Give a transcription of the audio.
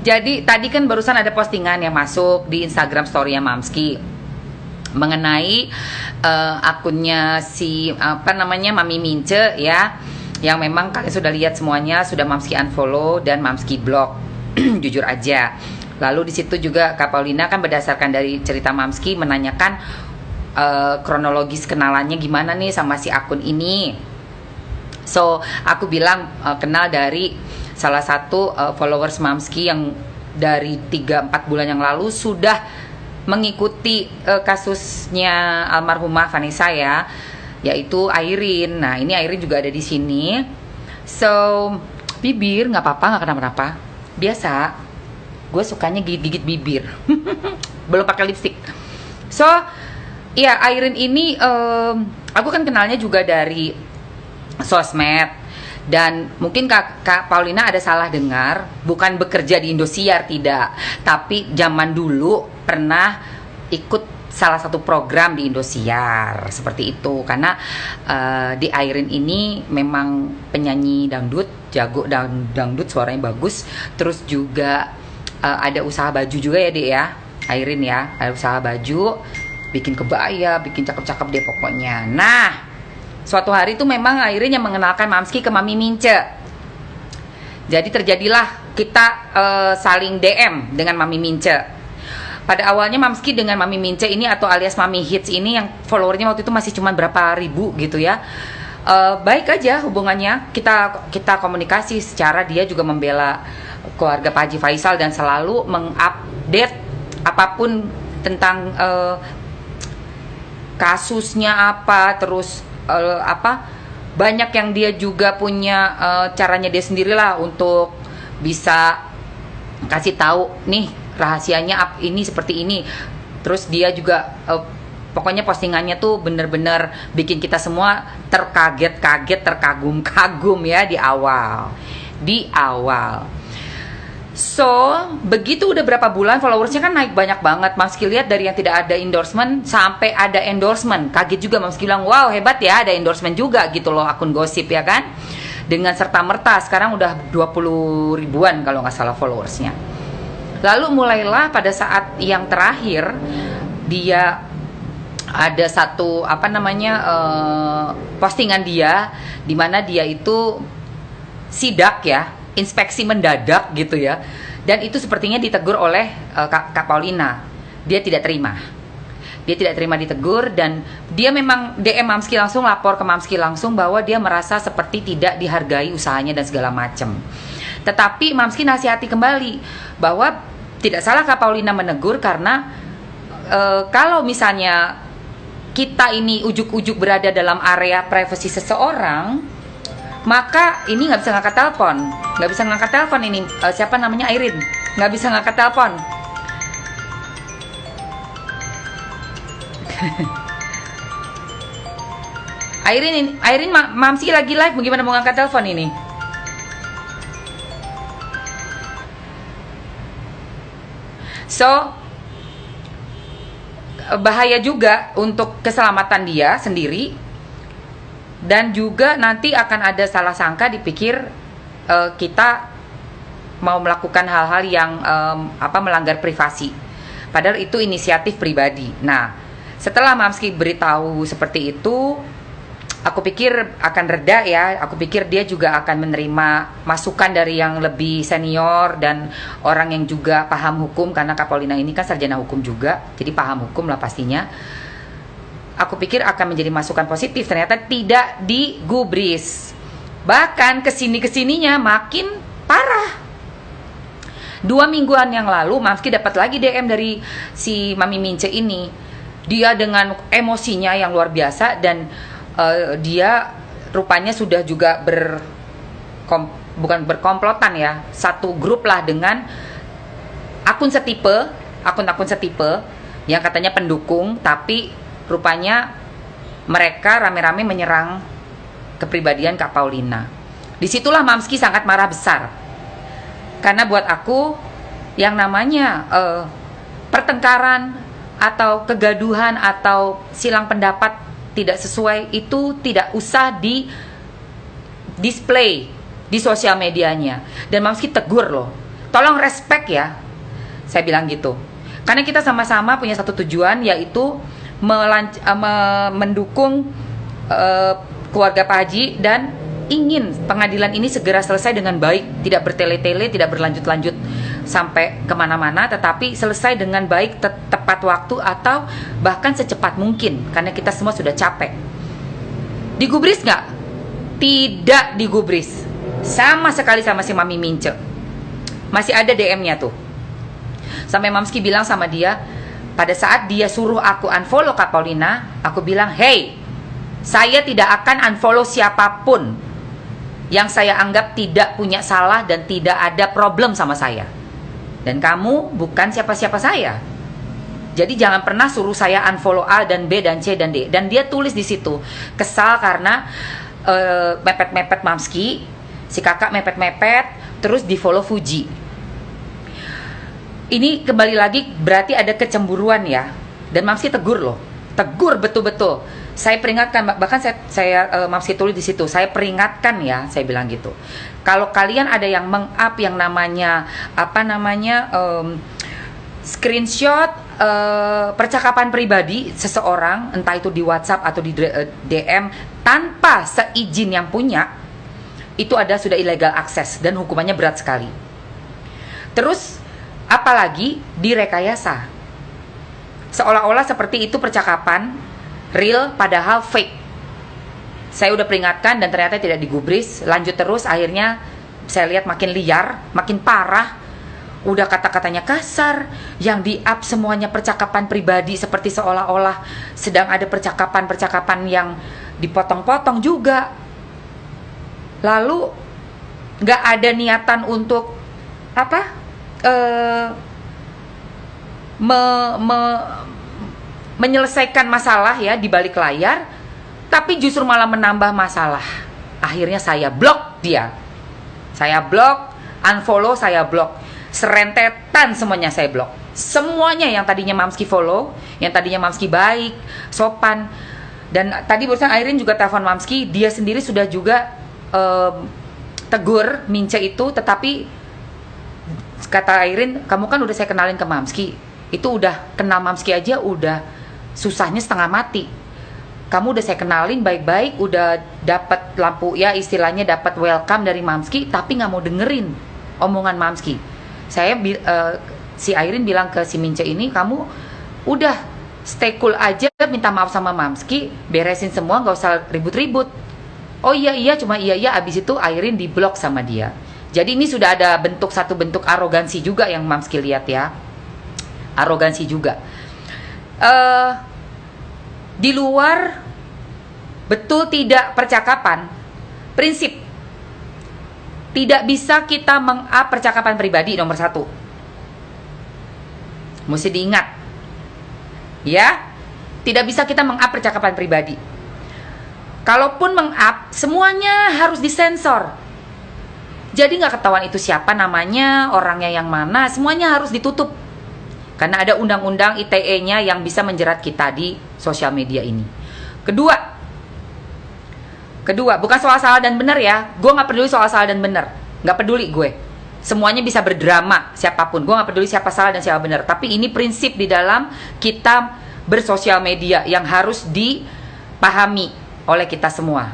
Jadi tadi kan barusan ada postingan yang masuk di Instagram story-nya Mamski mengenai akunnya si Mami Mince ya, yang memang kalian sudah lihat semuanya, sudah Mamski unfollow dan Mamski block. Jujur aja. Lalu di situ juga Kak Paulina kan berdasarkan dari cerita Mamski menanyakan kronologis kenalannya gimana nih sama si akun ini. So aku bilang kenal dari salah satu followers Mamski yang dari 3-4 bulan yang lalu sudah mengikuti kasusnya almarhumah Vanessa ya, yaitu Airin. Nah ini Airin juga ada di sini. So bibir nggak apa-apa, nggak kenapa-napa, biasa. Gue sukanya gigit-gigit bibir, belum pakai lipstick. So ya Airin ini aku kan kenalnya juga dari sosmed. Dan mungkin Kak Paulina ada salah dengar, bukan bekerja di Indosiar, tidak. Tapi zaman dulu pernah ikut salah satu program di Indosiar, seperti itu. Karena di Airin ini memang penyanyi dangdut, jago dangdut, suaranya bagus. Terus juga ada usaha baju juga ya Dek ya, Airin ya. Ada usaha baju, bikin kebaya, bikin cakep-cakep deh pokoknya. Nah suatu hari itu memang Airin yang mengenalkan Mamski ke Mami Mince. Jadi terjadilah kita saling DM dengan Mami Mince. Pada awalnya Mamski dengan Mami Mince ini atau alias Mami Hits ini yang followernya waktu itu masih cuma berapa ribu gitu ya. Baik aja hubungannya, kita komunikasi secara dia juga membela keluarga Pak Haji Faisal dan selalu mengupdate apapun tentang kasusnya apa, terus banyak yang dia juga punya caranya dia sendirilah untuk bisa kasih tahu nih rahasianya ini seperti ini. Terus dia juga pokoknya postingannya tuh bener-bener bikin kita semua terkaget-kaget, terkagum-kagum ya di awal. So, begitu udah berapa bulan followersnya kan naik banyak banget. Mamski lihat dari yang tidak ada endorsement sampai ada endorsement. Kaget juga Mamski bilang, wow hebat ya ada endorsement juga gitu loh, akun gosip ya kan. Dengan serta-merta sekarang udah 20 ribuan kalau nggak salah followersnya. Lalu mulailah pada saat yang terakhir dia ada satu postingan dia di mana dia itu sidak ya, inspeksi mendadak gitu ya. Dan itu sepertinya ditegur oleh Kak Paulina. Dia tidak terima ditegur, dan dia memang DM Mamski langsung, lapor ke Mamski langsung bahwa dia merasa seperti tidak dihargai usahanya dan segala macam. Tetapi Mamski nasihati kembali bahwa tidak salah Kak Paulina menegur karena kalau misalnya kita ini ujuk-ujuk berada dalam area privasi seseorang, maka ini nggak bisa ngangkat telepon ini. Siapa namanya, Airin, nggak bisa ngangkat telepon. Airin Mamski lagi live, bagaimana mau ngangkat telepon ini? So bahaya juga untuk keselamatan dia sendiri, dan juga nanti akan ada salah sangka, dipikir kita mau melakukan hal-hal yang melanggar privasi, padahal itu inisiatif pribadi. Nah, setelah Mamski beritahu seperti itu, aku pikir akan reda ya. Aku pikir dia juga akan menerima masukan dari yang lebih senior dan orang yang juga paham hukum, karena Kak Paulina ini kan sarjana hukum juga, jadi paham hukum lah pastinya. Aku pikir akan menjadi masukan positif, ternyata tidak digubris. Bahkan kesininya makin parah. 2 mingguan yang lalu Mamski dapat lagi DM dari si Mami Mince ini. Dia dengan emosinya yang luar biasa, dan dia rupanya sudah juga bukan berkomplotan ya, satu grup lah dengan akun setipe, akun-akun setipe yang katanya pendukung, tapi rupanya mereka rame-rame menyerang kepribadian Kak Paulina. Disitulah Mamski sangat marah besar, karena buat aku yang namanya pertengkaran atau kegaduhan atau silang pendapat tidak sesuai itu tidak usah di display di sosial medianya. Dan Mamski tegur loh, Tolong respect ya, saya bilang gitu. Karena kita sama-sama punya satu tujuan, yaitu mendukung keluarga Pak Haji dan ingin pengadilan ini segera selesai dengan baik, tidak bertele-tele, tidak berlanjut-lanjut sampai kemana-mana, tetapi selesai dengan baik, tepat waktu, atau bahkan secepat mungkin, karena kita semua sudah capek. Digubris nggak? Tidak digubris, sama sekali sama si Mami Mince. Masih ada DM-nya tuh, sampai Mamski bilang sama dia, pada saat dia suruh aku unfollow Kak Paulina, aku bilang, hey, saya tidak akan unfollow siapapun yang saya anggap tidak punya salah dan tidak ada problem sama saya. Dan kamu bukan siapa-siapa saya. Jadi jangan pernah suruh saya unfollow A dan B dan C dan D. Dan dia tulis di situ, kesal karena mepet-mepet Mamski, si kakak mepet-mepet, terus di follow Fuji. Ini kembali lagi berarti ada kecemburuan ya. Dan Mamski tegur loh, tegur betul-betul. Saya peringatkan, bahkan saya Mamski tulis di situ, saya peringatkan ya, saya bilang gitu. Kalau kalian ada yang meng-up yang namanya screenshot percakapan pribadi seseorang, entah itu di WhatsApp atau di DM tanpa seizin yang punya, itu sudah illegal access dan hukumannya berat sekali. Terus apalagi direkayasa, seolah-olah seperti itu percakapan real padahal fake. Saya udah peringatkan dan ternyata tidak digubris, lanjut terus. Akhirnya saya lihat makin liar, makin parah. Udah kata-katanya kasar, yang di-up semuanya percakapan pribadi, seperti seolah-olah sedang ada percakapan-percakapan yang dipotong-potong juga. Lalu gak ada niatan untuk menyelesaikan masalah ya di balik layar, tapi justru malah menambah masalah. Akhirnya saya blok dia. Saya blok, unfollow, saya blok. Serentetan semuanya saya blok. Semuanya yang tadinya Mamski follow, yang tadinya Mamski baik, sopan. Dan tadi barusan Airin juga telepon Mamski, dia sendiri sudah juga tegur Mince itu, tetapi kata Airin, kamu kan udah saya kenalin ke Mamski. Itu udah kenal Mamski aja udah susahnya setengah mati. Kamu udah saya kenalin baik-baik, udah dapat lampu ya, istilahnya dapat welcome dari Mamski, tapi nggak mau dengerin omongan Mamski. Si Airin bilang ke si Mince ini, kamu udah stay cool aja, minta maaf sama Mamski, beresin semua, nggak usah ribut-ribut. Oh iya cuma iya, abis itu Airin diblok sama dia. Jadi ini sudah ada satu bentuk arogansi juga yang Mamski lihat ya, arogansi juga. Di luar betul tidak percakapan, prinsip tidak bisa kita meng-up percakapan pribadi, nomor 1 mesti diingat ya, tidak bisa kita meng-up percakapan pribadi. Kalaupun meng-up, semuanya harus disensor. Jadi nggak ketahuan itu siapa namanya, orangnya yang mana, semuanya harus ditutup. Karena ada undang-undang ITE-nya yang bisa menjerat kita di sosial media ini. Kedua, bukan soal salah dan benar ya. Gue gak peduli soal salah dan benar. Gak peduli gue. Semuanya bisa berdrama, siapapun. Gue gak peduli siapa salah dan siapa benar. Tapi ini prinsip di dalam kita bersosial media yang harus dipahami oleh kita semua.